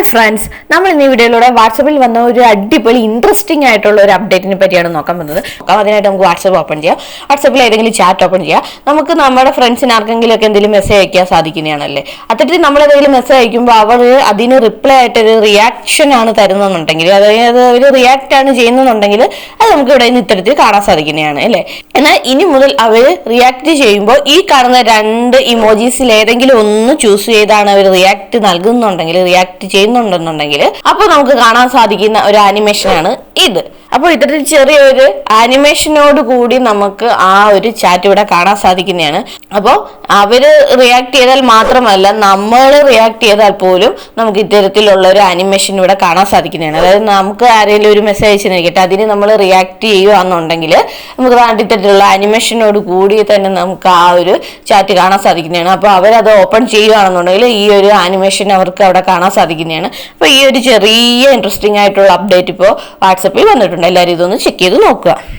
Friends, നമ്മൾ ഇന്ന് ഈ വീഡിയോയിലൂടെ വാട്സപ്പിൽ വന്ന ഒരു അടിപൊളി ഇൻട്രസ്റ്റിംഗ് ആയിട്ടുള്ള ഒരു അപ്ഡേറ്റിനെ പറ്റിയാണ് നോക്കാൻ പോകുന്നത്. അതിനായിട്ട് നമുക്ക് വാട്സപ്പ് ഓപ്പൺ ചെയ്യാം. വാട്സപ്പിൽ ഏതെങ്കിലും ചാറ്റ് ഓപ്പൺ ചെയ്യാം. നമുക്ക് നമ്മുടെ ഫ്രണ്ട്സിന് ആർക്കെങ്കിലും ഒക്കെ എന്തെങ്കിലും മെസ്സേജ് അയക്കാൻ സാധിക്കുന്നതാണല്ലേ. അത്തരത്തിൽ നമ്മൾ ഏതെങ്കിലും മെസ്സേജ് അയക്കുമ്പോൾ അവർ അതിന് റിപ്ലൈ ആയിട്ട് ഒരു റിയാക്ഷൻ ആണ് തരുന്നുണ്ടെങ്കിൽ, അതായത് അവർ റിയാക്ട് ആണ് ചെയ്യുന്നുണ്ടെങ്കിൽ അത് നമുക്ക് ഇവിടെ നിന്ന് ഇത്തരത്തിൽ കാണാൻ സാധിക്കുന്നതാണ് അല്ലേ. എന്നാൽ ഇനി മുതൽ അവർ റിയാക്ട് ചെയ്യുമ്പോൾ ഈ കാണുന്ന രണ്ട് ഇമോജീസിൽ ഏതെങ്കിലും ഒന്ന് ചൂസ് ചെയ്താണ് അവർ റിയാക്ട് നൽകുന്നുണ്ടെങ്കിൽ, റിയാക്ട് ചെയ്യുന്നുണ്ടെന്നുണ്ടെങ്കിൽ അപ്പൊ നമുക്ക് കാണാൻ സാധിക്കുന്ന ഒരു ആനിമേഷനാണ് ഇത്. അപ്പോൾ ഇത്തരത്തിൽ ചെറിയൊരു ആനിമേഷനോട് കൂടി നമുക്ക് ആ ഒരു ചാറ്റ് ഇവിടെ കാണാൻ സാധിക്കുന്നതാണ്. അപ്പോൾ അവര് റിയാക്ട് ചെയ്താൽ മാത്രമല്ല, നമ്മൾ റിയാക്ട് ചെയ്താൽ പോലും നമുക്ക് ഇത്തരത്തിലുള്ള ഒരു ആനിമേഷൻ ഇവിടെ കാണാൻ സാധിക്കുന്നതാണ്. അതായത് നമുക്ക് ആരെങ്കിലും ഒരു മെസ്സേജ് അയച്ചിരിക്കട്ടെ, അതിന് നമ്മൾ റിയാക്ട് ചെയ്യുകയാണെന്നുണ്ടെങ്കിൽ നമുക്ക് ഇത്തരത്തിലുള്ള ആനിമേഷനോട് കൂടി തന്നെ നമുക്ക് ആ ഒരു ചാറ്റ് കാണാൻ സാധിക്കുന്നതാണ്. അപ്പോൾ അവരത് ഓപ്പൺ ചെയ്യുകയാണെന്നുണ്ടെങ്കിൽ ഈ ഒരു ആനിമേഷൻ അവർക്ക് അവിടെ കാണാൻ സാധിക്കുന്നതാണ്. അപ്പോൾ ഈ ഒരു ചെറിയ ഇൻട്രസ്റ്റിംഗ് ആയിട്ടുള്ള അപ്ഡേറ്റ് ഇപ്പോൾ വാട്സപ്പിൽ വന്നിട്ടുണ്ട്. എല്ലാവരും ഇതൊന്ന് ചെക്ക് ചെയ്ത് നോക്കുക.